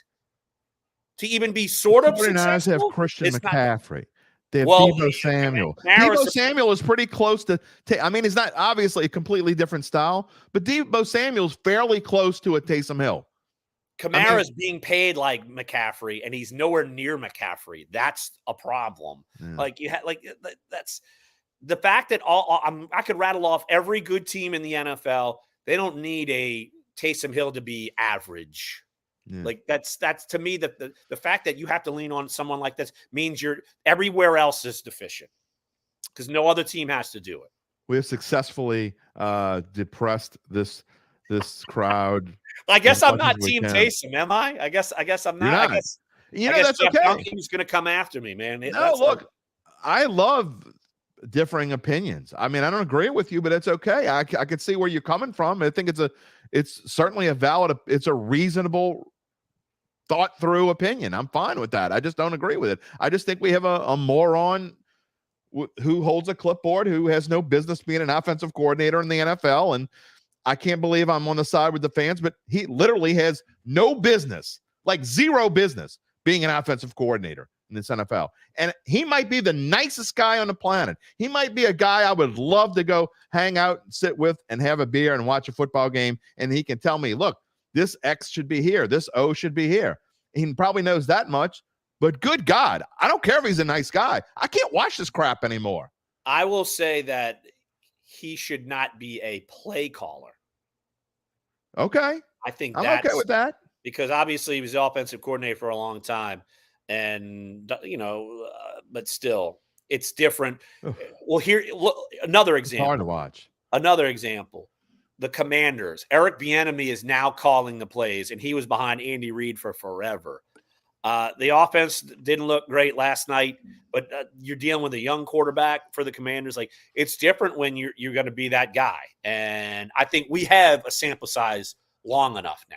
to even be sort of successful. 49ers have Christian McCaffrey. They have Deebo Samuel. Deebo Samuel is pretty close to I mean, he's not obviously a completely different style, but Deebo Samuel's fairly close to a Taysom Hill. Kamara's being paid like McCaffrey, and he's nowhere near McCaffrey. That's a problem. Yeah. That's the fact that I could rattle off every good team in the NFL. They don't need a Taysom Hill to be average. Yeah. Like that's to me that the fact that you have to lean on someone like this means you're everywhere else is deficient, because no other team has to do it. We have successfully depressed this crowd. I guess I'm not Team Taysom, am I? I guess I'm not. I guess that's okay. He's going to come after me, man. I love differing opinions. I mean, I don't agree with you, but it's okay. I can see where you're coming from. I think it's certainly it's a reasonable, thought through opinion. I'm fine with that. I just don't agree with it. I just think we have a moron who holds a clipboard, who has no business being an offensive coordinator in the NFL, and I can't believe I'm on the side with the fans, but he literally has no business, like zero business, being an offensive coordinator in this NFL. And he might be the nicest guy on the planet. He might be a guy I would love to go hang out and sit with and have a beer and watch a football game. And he can tell me, look, this X should be here. This O should be here. He probably knows that much, but good God, I don't care if he's a nice guy. I can't watch this crap anymore. I will say that he should not be a play caller. Okay. I think I'm that's okay with that. because obviously he was the offensive coordinator for a long time. And, but still, it's different. Well, here, look, another example. It's hard to watch. Another example. The Commanders. Eric Bieniemy is now calling the plays, and he was behind Andy Reid for forever. The offense didn't look great last night, but you're dealing with a young quarterback for the Commanders. Like, it's different when you're going to be that guy. And I think we have a sample size long enough now.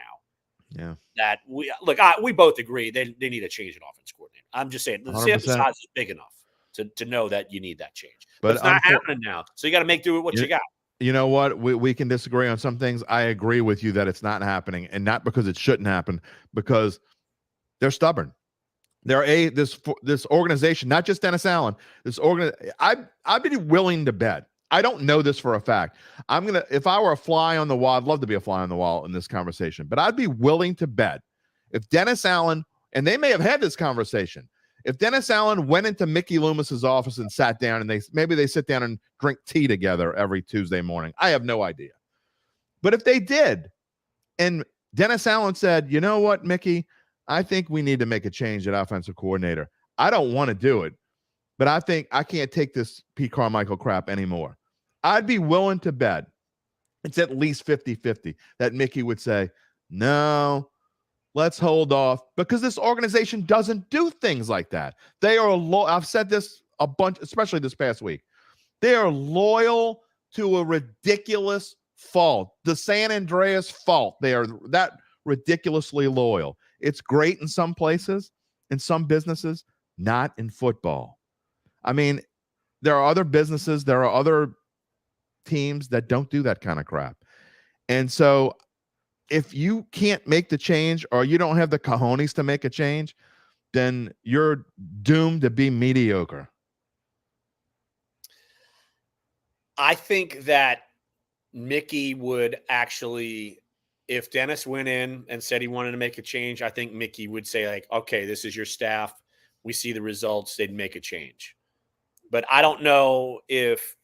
Yeah. That we both agree they need a change in offense coordinator. I'm just saying the 100%. sample size is big enough to know that you need that change. But it's not happening now. So you got to make do with what you got. You know what? We can disagree on some things. I agree with you that it's not happening, and not because it shouldn't happen, because they're stubborn. They're this organization, not just Dennis Allen. I'd be willing to bet. I don't know this for a fact. If I were a fly on the wall, I'd love to be a fly on the wall in this conversation, but I'd be willing to bet if Dennis Allen, and they may have had this conversation, if Dennis Allen went into Mickey Loomis's office and sat down, and maybe they sit down and drink tea together every Tuesday morning. I have no idea. But if they did, and Dennis Allen said, you know what, Mickey, I think we need to make a change at offensive coordinator. I don't want to do it, but I think I can't take this Pete Carmichael crap anymore. I'd be willing to bet it's at least 50-50 that Mickey would say, no, let's hold off, because this organization doesn't do things like that. They are I've said this a bunch, especially this past week. They are loyal to a ridiculous fault, the San Andreas fault. They are that ridiculously loyal. It's great in some places, in some businesses, not in football. I mean, there are other businesses, there are other teams that don't do that kind of crap. And so if you can't make the change, or you don't have the cojones to make a change, then you're doomed to be mediocre. I think that Mickey would actually, if Dennis went in and said he wanted to make a change, I think Mickey would say, like, okay, this is your staff. We see the results. They'd make a change. But I don't know if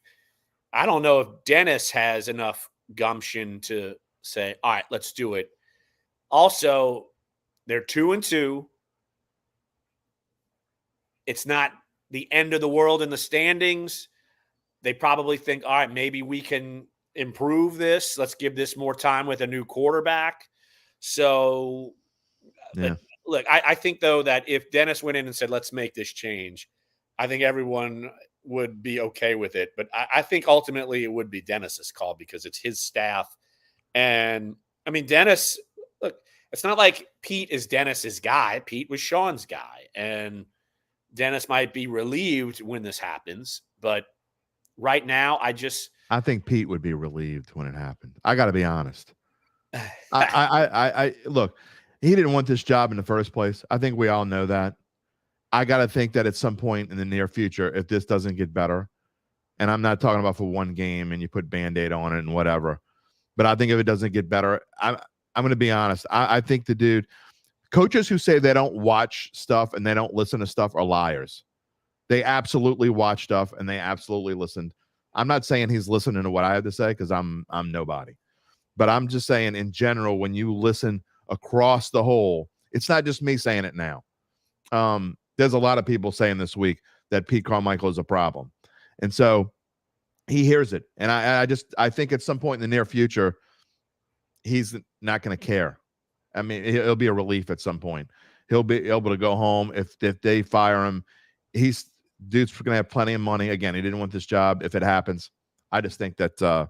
Dennis has enough gumption to say, all right, let's do it. Also, they're 2-2. It's not the end of the world in the standings. They probably think, all right, maybe we can improve this. Let's give this more time with a new quarterback. So, yeah. Look, I think, though, that if Dennis went in and said, let's make this change, I think everyone would be okay with it. But I think ultimately it would be Dennis's call, because it's his staff. And, I mean, Dennis, look, it's not like Pete is Dennis's guy. Pete was Sean's guy. And Dennis might be relieved when this happens. But right now, I think Pete would be relieved when it happened. I got to be honest. I look, he didn't want this job in the first place. I think we all know that. I got to think that at some point in the near future, if this doesn't get better, and I'm not talking about for one game and you put Band-Aid on it and whatever, but I think if it doesn't get better, I'm going to be honest. I think the dude, coaches who say they don't watch stuff and they don't listen to stuff are liars. They absolutely watch stuff and they absolutely listen. I'm not saying he's listening to what I have to say, because I'm nobody. But I'm just saying, in general, when you listen across the whole, it's not just me saying it now. There's a lot of people saying this week that Pete Carmichael is a problem. And so he hears it. And I think at some point in the near future, he's not going to care. I mean, it'll be a relief at some point. He'll be able to go home. If they fire him, dude's going to have plenty of money. Again, he didn't want this job. If it happens, I just think that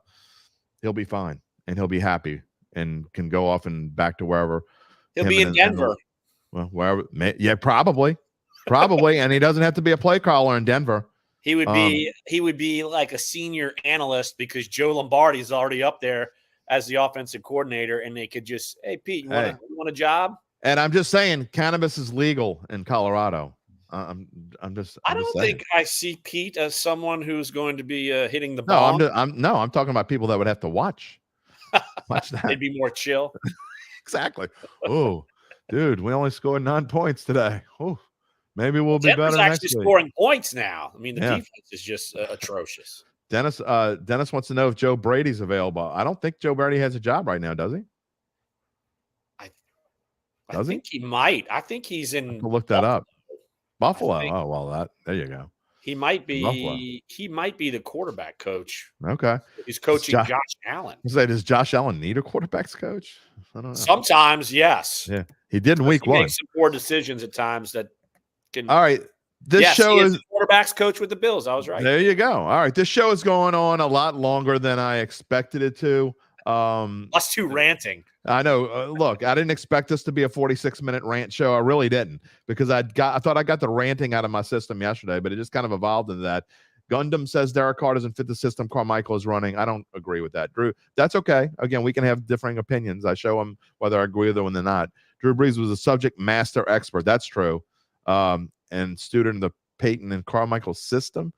he'll be fine and he'll be happy and can go off and back to wherever. He'll be in Denver. Well, wherever. Yeah, probably. And he doesn't have to be a play caller in Denver. He would be like a senior analyst, because Joe Lombardi's already up there as the offensive coordinator, and they could just, hey, Pete, you want a job? And I'm just saying, cannabis is legal in Colorado. I'm just don't saying. think I see Pete as someone who's going to be hitting the No, ball. I'm talking about people that would have to watch that. They'd be more chill. Exactly. Oh, dude, we only scored 9 points today. Oh, maybe we'll be Denver's better actually next week. scoring points now. I mean, the defense is just atrocious. Dennis wants to know if Joe Brady's available. I don't think Joe Brady has a job right now, does he? I think he might. I think he's in. Look that up. Buffalo. Oh, well, there you go. He might be. Buffalo. He might be the quarterback coach. Okay. He's coaching Josh Allen. Does Josh Allen need a quarterback's coach? I don't know. Sometimes, yes. Yeah, he did in week 1. Makes some poor decisions at times that can. All right. This show is the quarterback's coach with the Bills. I was right. There you go. All right. This show is going on a lot longer than I expected it to. Us two ranting. I know. Look, I didn't expect this to be a 46-minute rant show. I really didn't, because I thought I got the ranting out of my system yesterday, but it just kind of evolved into that. Gundam says Derek Carr doesn't fit the system Carmichael is running. I don't agree with that. Drew, that's okay. Again, we can have differing opinions. I show them whether I agree with them or not. Drew Brees was a subject master expert. That's true. And student of the Peyton and Carmichael system.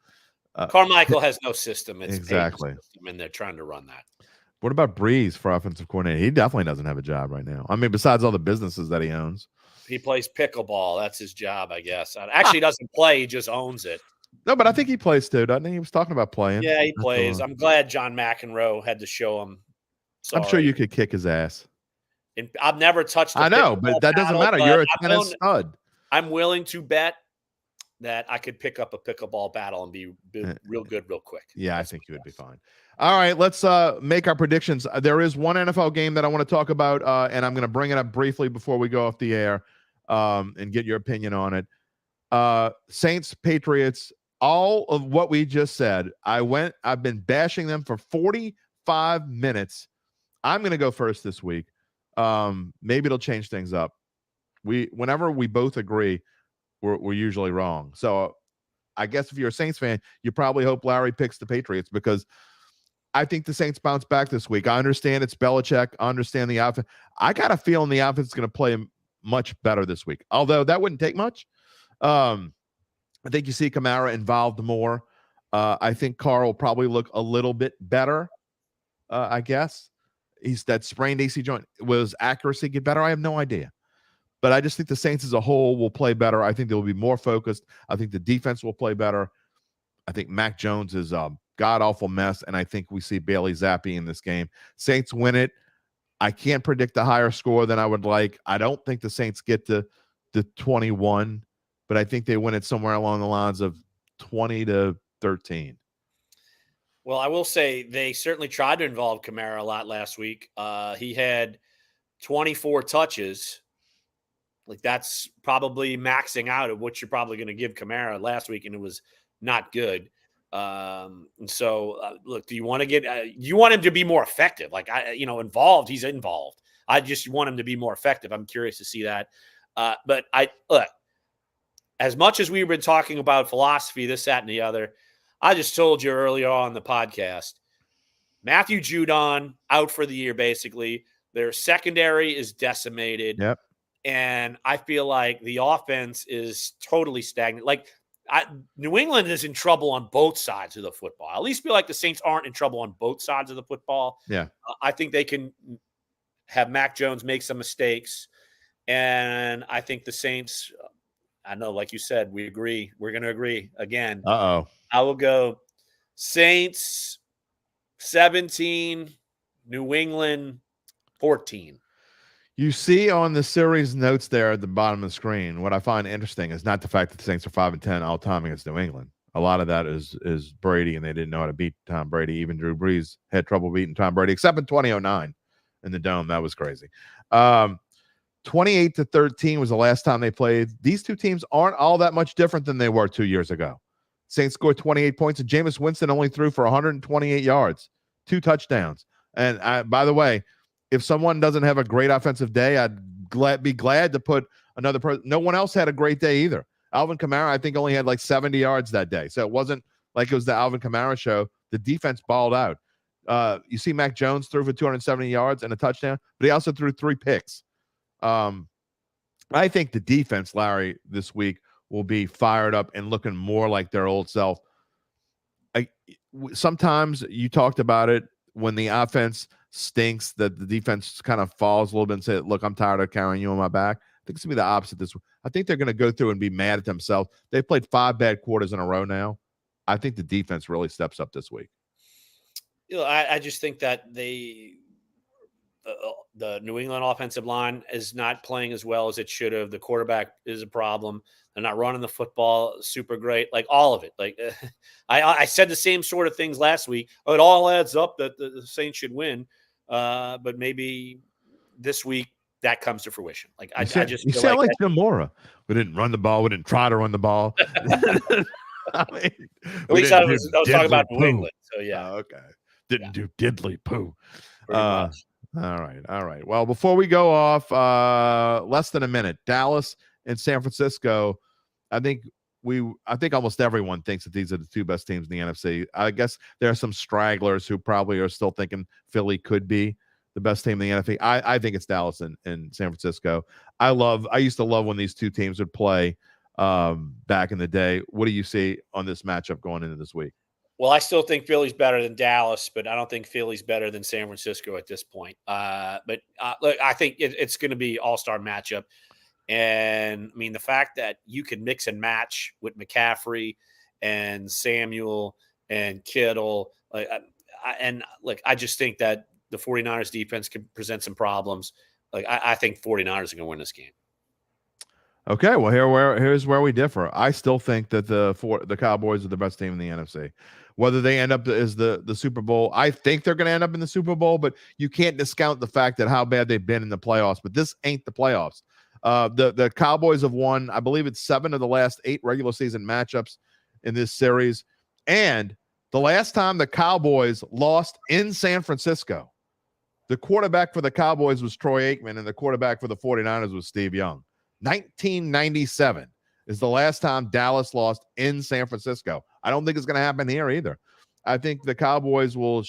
Carmichael has no system. It's exactly. System, and they're trying to run that. What about Breeze for offensive coordinator? He definitely doesn't have a job right now. I mean, besides all the businesses that he owns. He plays pickleball. That's his job, I guess. Actually, he doesn't play. He just owns it. No, but I think he plays too, doesn't he? He was talking about playing. Yeah, he plays. I'm glad John McEnroe had to show him. Sorry. I'm sure you could kick his ass. And I've never touched the I know, but that doesn't matter. You're a tennis stud. I'm willing to bet that I could pick up a pickleball battle and be real good real quick. Yeah, I think you would be fine. All right, let's make our predictions. There is one NFL game that I want to talk about, and I'm going to bring it up briefly before we go off the air and get your opinion on it. Saints, Patriots, all of what we just said. I've been bashing them for 45 minutes. I'm going to go first this week. Maybe it'll change things up. Whenever we both agree, we're usually wrong. So I guess if you're a Saints fan, you probably hope Larry picks the Patriots, because I think the Saints bounce back this week. I understand it's Belichick. I understand the offense. I got a feeling the offense is going to play much better this week, although that wouldn't take much. I think you see Kamara involved more. I think Carr will probably look a little bit better, I guess. That sprained AC joint. Will accuracy get better? I have no idea. But I just think the Saints as a whole will play better. I think they will be more focused. I think the defense will play better. I think Mac Jones is a god-awful mess, and I think we see Bailey Zappi in this game. Saints win it. I can't predict a higher score than I would like. I don't think the Saints get to 21, but I think they win it somewhere along the lines of 20-13. Well, I will say they certainly tried to involve Kamara a lot last week. He had 24 touches. Like, that's probably maxing out of what you're probably going to give Kamara last week, and it was not good. And so, look, do you want to get you want him to be more effective? Like, involved. He's involved. I just want him to be more effective. I'm curious to see that. But look, as much as we've been talking about philosophy, this, that, and the other, I just told you earlier on the podcast, Matthew Judon out for the year, basically. Their secondary is decimated. Yep. And I feel like the offense is totally stagnant. Like, New England is in trouble on both sides of the football. I at least feel like the Saints aren't in trouble on both sides of the football. Yeah. I think they can have Mac Jones make some mistakes. And I think the Saints, I know, like you said, we agree. We're going to agree again. Uh-oh. I will go Saints 17, New England 14. You see on the series notes there at the bottom of the screen, what I find interesting is not the fact that the Saints are 5-10 all time against New England. A lot of that is Brady, and they didn't know how to beat Tom Brady. Even Drew Brees had trouble beating Tom Brady, except in 2009 in the Dome. That was crazy. 28-13 was the last time they played. These two teams aren't all that much different than they were 2 years ago. Saints scored 28 points, and Jameis Winston only threw for 128 yards, 2 touchdowns. And by the way, if someone doesn't have a great offensive day, I'd be glad to put another person. No one else had a great day either. Alvin Kamara, I think, only had like 70 yards that day. So it wasn't like it was the Alvin Kamara show. The defense balled out. You see Mac Jones threw for 270 yards and a touchdown, but he also threw 3 picks. I think the defense, Larry, this week will be fired up and looking more like their old self. Sometimes you talked about it when the offense stinks, that the defense kind of falls a little bit and say, look, I'm tired of carrying you on my back. I think it's going to be the opposite this week. I think they're going to go through and be mad at themselves. They've played 5 bad quarters in a row now. I think the defense really steps up this week. I just think that the New England offensive line is not playing as well as it should have. The quarterback is a problem. They're not running the football super great, like all of it. Like I said the same sort of things last week. Oh, it all adds up that the Saints should win. But maybe this week that comes to fruition. Like I just you sound like Jim Mora. We didn't run the ball. We didn't try to run the ball. I mean, at least I was talking about New England. So yeah. Okay. Didn't do diddly poo. Much. All right. Well, before we go off, less than a minute. Dallas and San Francisco. I think almost everyone thinks that these are the 2 best teams in the NFC. I guess there are some stragglers who probably are still thinking Philly could be the best team in the NFC. I think it's Dallas and San Francisco. I used to love when these 2 teams would play back in the day. What do you see on this matchup going into this week? Well, I still think Philly's better than Dallas, but I don't think Philly's better than San Francisco at this point. But look, I think it's going to be all-star matchup. And, I mean, the fact that you can mix and match with McCaffrey and Samuel and Kittle. I just think that the 49ers defense can present some problems. I think 49ers are going to win this game. Okay, well, here's where we differ. I still think that the Cowboys are the best team in the NFC. Whether they end up as the Super Bowl, I think they're going to end up in the Super Bowl, but you can't discount the fact that how bad they've been in the playoffs. But this ain't the playoffs. The Cowboys have won, I believe it's 7 of the last 8 regular season matchups in this series. And the last time the Cowboys lost in San Francisco, the quarterback for the Cowboys was Troy Aikman, and the quarterback for the 49ers was Steve Young. 1997 is the last time Dallas lost in San Francisco. I don't think it's going to happen here either. I think the Cowboys will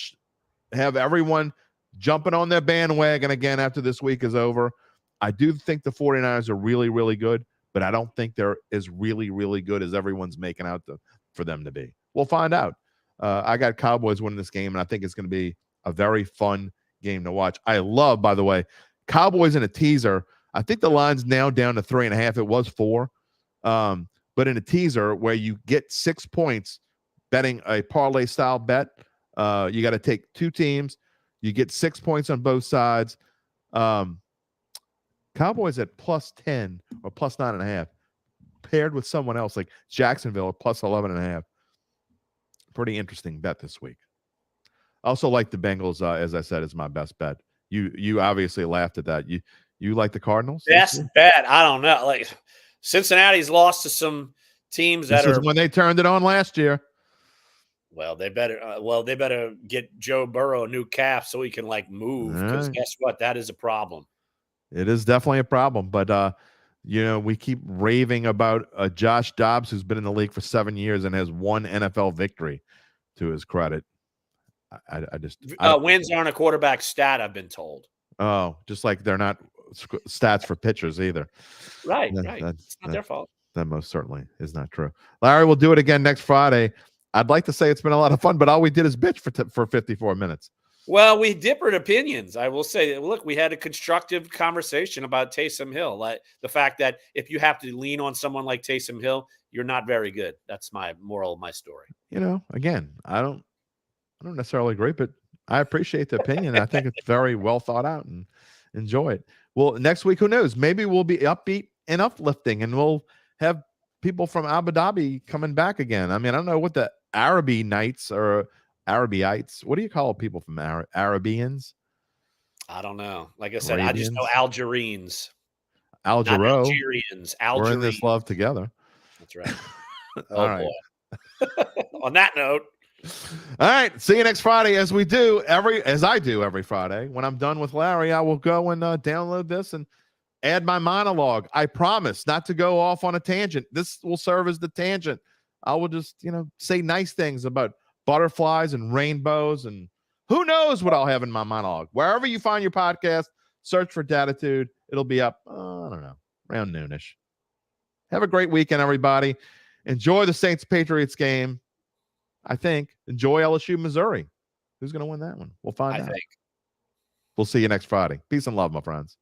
have everyone jumping on their bandwagon again after this week is over. I do think the 49ers are really, really good, but I don't think they're as really, really good as everyone's making out for them to be. We'll find out. I got Cowboys winning this game, and I think it's going to be a very fun game to watch. I love, by the way, Cowboys in a teaser. I think the line's now down to 3.5. It was 4. But in a teaser where you get 6 points betting a parlay style bet, you got to take 2 teams. You get 6 points on both sides. Cowboys at +10 or +9.5 paired with someone else like Jacksonville at +11.5. Pretty interesting bet this week. I also like the Bengals, as I said, is my best bet. You obviously laughed at that. You like the Cardinals? Best bet? I don't know. Like Cincinnati's lost to some teams that this is when they turned it on last year. Well, they better get Joe Burrow a new calf so he can move. Because guess what? That is a problem. It is definitely a problem. But we keep raving about Josh Dobbs, who's been in the league for 7 years and has 1 NFL victory to his credit. Wins aren't a quarterback stat, I've been told. Oh, just like they're not stats for pitchers either. Right. It's not their fault. That most certainly is not true. Larry, we'll do it again next Friday. I'd like to say it's been a lot of fun, but all we did is bitch for 54 minutes. Well, we differed opinions. I will say, look, we had a constructive conversation about Taysom Hill. Like the fact that if you have to lean on someone like Taysom Hill, you're not very good. That's my moral of my story. Again, I don't necessarily agree, but I appreciate the opinion. I think it's very well thought out and enjoy it. Well, next week, who knows? Maybe we'll be upbeat and uplifting, and we'll have people from Abu Dhabi coming back again. I mean, I don't know what the Araby Nights or Arabyites. What do you call people from Arabians? I don't know. Like I said, Arabians? I just know Algerines. Algerians. We're in this love together. That's right. All right. On that note. All right. See you next Friday as I do every Friday. When I'm done with Larry, I will go and download this and add my monologue. I promise not to go off on a tangent. This will serve as the tangent. I will just, say nice things about butterflies and rainbows and Who knows what I'll have in my monologue? Wherever you find your podcast, search for Dattitude. It'll be up, I don't know, around noonish. Have a great weekend, everybody. Enjoy the Saints-Patriots game. I think. Enjoy LSU, Missouri. Who's going to win that one? We'll find out. I think. We'll see you next Friday. Peace and love, my friends.